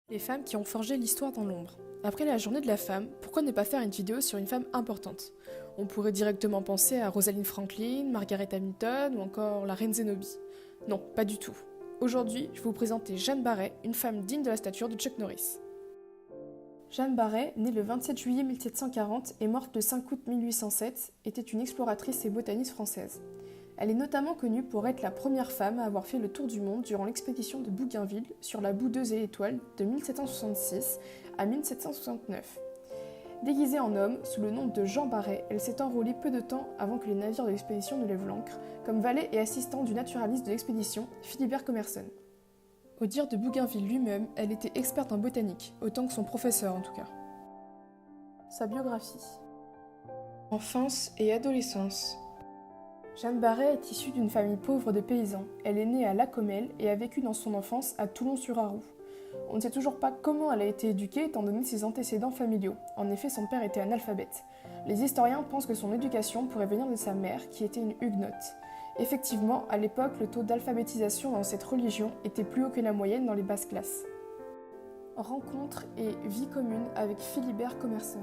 Les femmes qui ont forgé l'histoire dans l'ombre. Après la journée de la femme, pourquoi ne pas faire une vidéo sur une femme importante? On pourrait directement penser à Rosalind Franklin, Margaret Hamilton ou encore la reine Zénobie. Non, pas du tout. Aujourd'hui, je vais vous présenter Jeanne Barret, une femme digne de la stature de Chuck Norris. Jeanne Barret, née le 27 juillet 1740 et morte le 5 août 1807, était une exploratrice et botaniste française. Elle est notamment connue pour être la première femme à avoir fait le tour du monde durant l'expédition de Bougainville sur la Boudeuse et Étoile de 1766 à 1769. Déguisée en homme, sous le nom de Jean Barret, elle s'est enrôlée peu de temps avant que les navires de l'expédition ne lèvent l'ancre, comme valet et assistant du naturaliste de l'expédition, Philibert Commerson. Au dire de Bougainville lui-même, elle était experte en botanique, autant que son professeur en tout cas. Sa biographie. Enfance et adolescence. Jeanne Barret est issue d'une famille pauvre de paysans. Elle est née à Lacomel et a vécu dans son enfance à Toulon-sur-Arroux. On ne sait toujours pas comment elle a été éduquée étant donné ses antécédents familiaux. En effet, son père était analphabète. Les historiens pensent que son éducation pourrait venir de sa mère, qui était une huguenote. Effectivement, à l'époque, le taux d'alphabétisation dans cette religion était plus haut que la moyenne dans les basses classes. Rencontre et vie commune avec Philibert Commerson.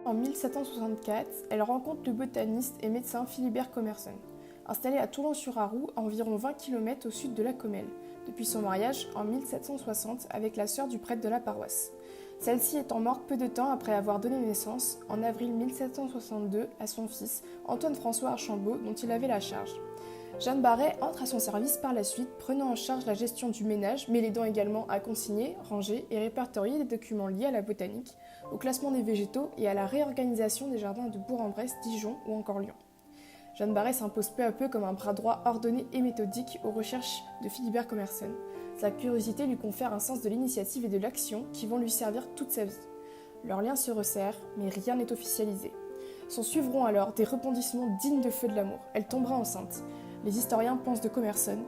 En 1764, elle rencontre le botaniste et médecin Philibert Commerson, installé à Toulon-sur-Arroux, à environ 20 km au sud de Lacomel, depuis son mariage en 1760 avec la sœur du prêtre de la paroisse. Celle-ci étant morte peu de temps après avoir donné naissance, en avril 1762, à son fils, Antoine-François Archambault, dont il avait la charge. Jeanne Barret entre à son service par la suite, prenant en charge la gestion du ménage, mais l'aidant également à consigner, ranger et répertorier les documents liés à la botanique, au classement des végétaux et à la réorganisation des jardins de Bourg-en-Bresse, Dijon ou encore Lyon. Jeanne Barret s'impose peu à peu comme un bras droit ordonné et méthodique aux recherches de Philibert Commerson. Sa curiosité lui confère un sens de l'initiative et de l'action qui vont lui servir toute sa vie. Leurs liens se resserrent, mais rien n'est officialisé. S'en suivront alors des rebondissements dignes de feu de l'amour. Elle tombera enceinte. Les historiens pensent de Commerson.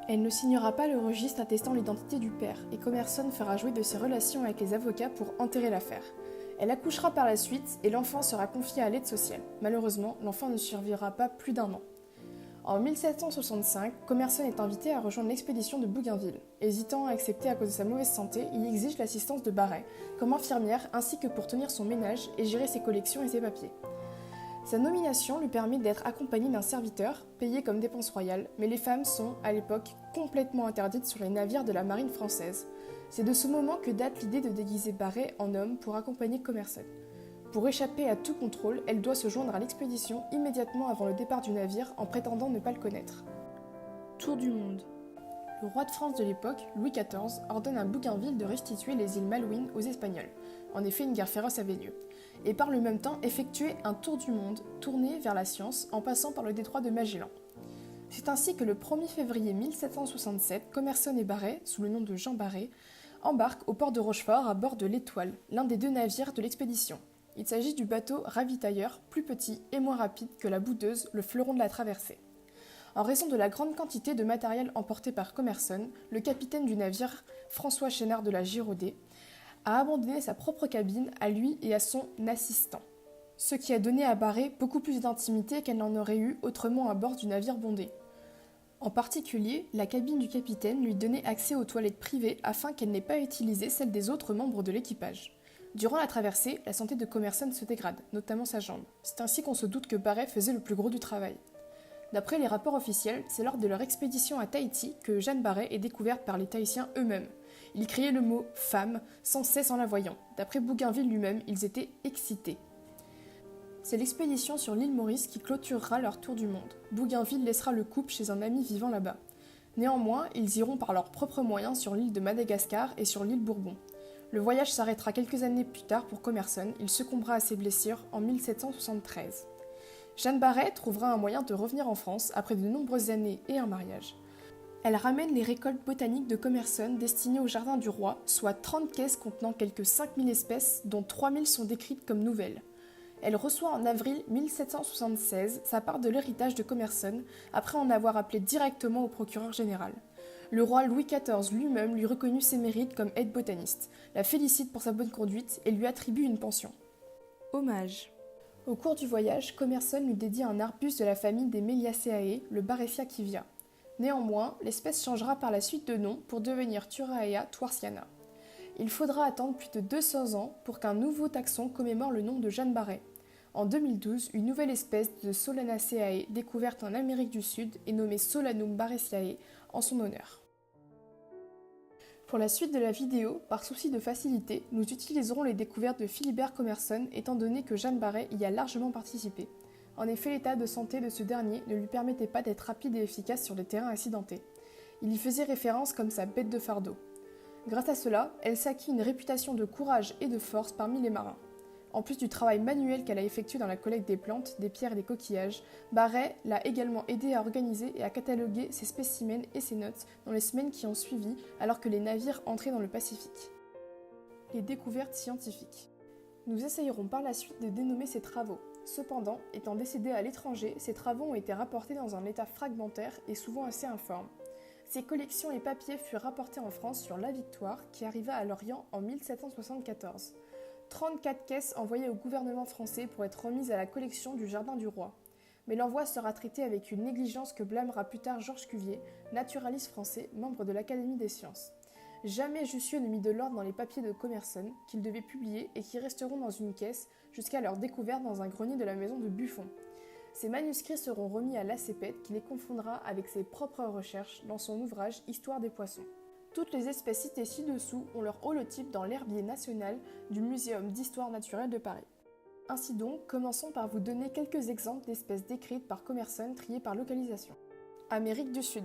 Elle ne signera pas le registre attestant l'identité du père, et Commerson fera jouer de ses relations avec les avocats pour enterrer l'affaire. Elle accouchera par la suite, et l'enfant sera confié à l'aide sociale. Malheureusement, l'enfant ne survivra pas plus d'1 an. En 1765, Commerson est invité à rejoindre l'expédition de Bougainville. Hésitant à accepter à cause de sa mauvaise santé, il exige l'assistance de Barret, comme infirmière ainsi que pour tenir son ménage et gérer ses collections et ses papiers. Sa nomination lui permet d'être accompagnée d'un serviteur, payé comme dépense royale, mais les femmes sont, à l'époque, complètement interdites sur les navires de la marine française. C'est de ce moment que date l'idée de déguiser Barret en homme pour accompagner Commerson. Pour échapper à tout contrôle, elle doit se joindre à l'expédition immédiatement avant le départ du navire en prétendant ne pas le connaître. Tour du monde. Le roi de France de l'époque, Louis XIV, ordonne à Bougainville de restituer les îles Malouines aux Espagnols. En effet, une guerre féroce avait lieu. Et par le même temps effectuer un tour du monde, tourné vers la science en passant par le détroit de Magellan. C'est ainsi que le 1er février 1767, Commerson et Barret, sous le nom de Jean Barret, embarquent au port de Rochefort à bord de l'Étoile, l'un des 2 navires de l'expédition. Il s'agit du bateau ravitailleur, plus petit et moins rapide que la Boudeuse, le fleuron de la traversée. En raison de la grande quantité de matériel emporté par Commerson, le capitaine du navire, François Chénard de la Girodet, a abandonné sa propre cabine à lui et à son assistant, ce qui a donné à Barret beaucoup plus d'intimité qu'elle n'en aurait eu autrement à bord du navire bondé. En particulier, la cabine du capitaine lui donnait accès aux toilettes privées afin qu'elle n'ait pas utilisé celles des autres membres de l'équipage. Durant la traversée, la santé de Commerson se dégrade, notamment sa jambe. C'est ainsi qu'on se doute que Barret faisait le plus gros du travail. D'après les rapports officiels, c'est lors de leur expédition à Tahiti que Jeanne Barret est découverte par les Tahitiens eux-mêmes. Ils criaient le mot « femme » sans cesse en la voyant. D'après Bougainville lui-même, ils étaient excités. C'est l'expédition sur l'île Maurice qui clôturera leur tour du monde. Bougainville laissera le couple chez un ami vivant là-bas. Néanmoins, ils iront par leurs propres moyens sur l'île de Madagascar et sur l'île Bourbon. Le voyage s'arrêtera quelques années plus tard pour Commerson. Il succombera à ses blessures en 1773. Jeanne Barret trouvera un moyen de revenir en France après de nombreuses années et un mariage. Elle ramène les récoltes botaniques de Commerson destinées au jardin du roi, soit 30 caisses contenant quelques 5000 espèces, dont 3000 sont décrites comme nouvelles. Elle reçoit en avril 1776 sa part de l'héritage de Commerson, après en avoir appelé directement au procureur général. Le roi Louis XIV lui-même lui reconnut ses mérites comme aide-botaniste, la félicite pour sa bonne conduite et lui attribue une pension. Hommage. Au cours du voyage, Commerson lui dédie un arbuste de la famille des Meliaceae, le Baresia kivia. Néanmoins, l'espèce changera par la suite de nom pour devenir Thuraea thwarsiana. Il faudra attendre plus de 200 ans pour qu'un nouveau taxon commémore le nom de Jeanne Barret. En 2012, une nouvelle espèce de Solanaceae découverte en Amérique du Sud est nommée Solanum barresiae en son honneur. Pour la suite de la vidéo, par souci de facilité, nous utiliserons les découvertes de Philibert Commerson étant donné que Jeanne Barret y a largement participé. En effet, l'état de santé de ce dernier ne lui permettait pas d'être rapide et efficace sur les terrains accidentés. Il y faisait référence comme sa bête de fardeau. Grâce à cela, elle s'acquit une réputation de courage et de force parmi les marins. En plus du travail manuel qu'elle a effectué dans la collecte des plantes, des pierres et des coquillages, Barret l'a également aidé à organiser et à cataloguer ses spécimens et ses notes dans les semaines qui ont suivi alors que les navires entraient dans le Pacifique. Les découvertes scientifiques. Nous essayerons par la suite de dénommer ces travaux. Cependant, étant décédé à l'étranger, ces travaux ont été rapportés dans un état fragmentaire et souvent assez informe. Ces collections et papiers furent rapportés en France sur la Victoire qui arriva à Lorient en 1774. 34 caisses envoyées au gouvernement français pour être remises à la collection du Jardin du Roi. Mais l'envoi sera traité avec une négligence que blâmera plus tard Georges Cuvier, naturaliste français, membre de l'Académie des sciences. Jamais Jussieu ne mit de l'ordre dans les papiers de Commerson, qu'il devait publier et qui resteront dans une caisse jusqu'à leur découverte dans un grenier de la maison de Buffon. Ces manuscrits seront remis à Lacépède qui les confondra avec ses propres recherches dans son ouvrage Histoire des poissons. Toutes les espèces citées ci-dessous ont leur holotype dans l'herbier national du Muséum d'histoire naturelle de Paris. Ainsi donc, commençons par vous donner quelques exemples d'espèces décrites par Commerson triées par localisation. Amérique du Sud.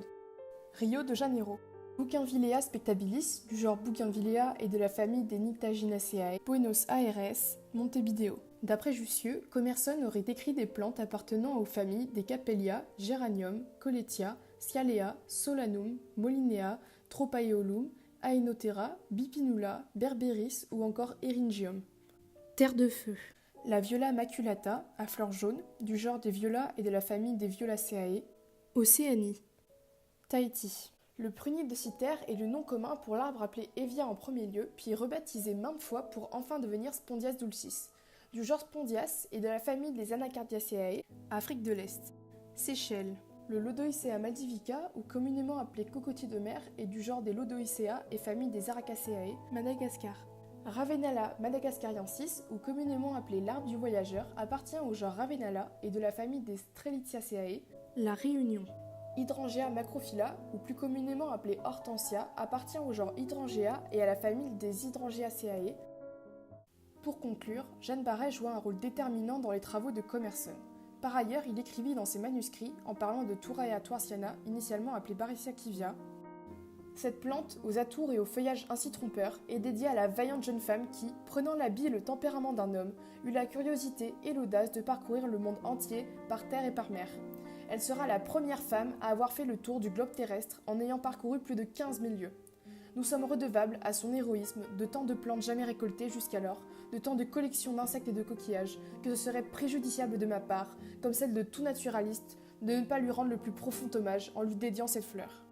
Rio de Janeiro. Bougainvillea spectabilis, du genre Bougainvillea et de la famille des Nyctaginaceae, Buenos Aires, Montevideo. D'après Jussieu, Commerson aurait décrit des plantes appartenant aux familles des Capelia, Geranium, Colletia, Scialea, Solanum, Molinea, Tropaeolum, Aenotera, Bipinula, Berberis ou encore Eryngium. Terre de feu. La Viola maculata, à fleurs jaunes, du genre des violas et de la famille des Violaceae. Océanie. Tahiti. Le prunier de Cythère est le nom commun pour l'arbre appelé Hevia en premier lieu, puis rebaptisé maintes fois pour enfin devenir Spondias dulcis, du genre Spondias et de la famille des Anacardiaceae, Afrique de l'Est. Seychelles. Le Lodoicea maldivica, ou communément appelé cocotier de mer, est du genre des Lodoicea et famille des Aracaceae, Madagascar. Ravenala madagascariensis, ou communément appelé l'arbre du voyageur, appartient au genre Ravenala et de la famille des Strelithiaceae, La Réunion. Hydrangea macrophylla, ou plus communément appelé Hortensia, appartient au genre Hydrangea et à la famille des Hydrangeaceae. Pour conclure, Jeanne Barret joua un rôle déterminant dans les travaux de Commerson. Par ailleurs, il écrivit dans ses manuscrits, en parlant de Thuraea thorsiana, initialement appelée Barycia kivia. Cette plante, aux atours et au feuillage ainsi trompeurs, est dédiée à la vaillante jeune femme qui, prenant l'habit et le tempérament d'un homme, eut la curiosité et l'audace de parcourir le monde entier, par terre et par mer. Elle sera la première femme à avoir fait le tour du globe terrestre en ayant parcouru plus de 15 000 lieues. Nous sommes redevables à son héroïsme de tant de plantes jamais récoltées jusqu'alors, de tant de collections d'insectes et de coquillages, que ce serait préjudiciable de ma part, comme celle de tout naturaliste, de ne pas lui rendre le plus profond hommage en lui dédiant cette fleur.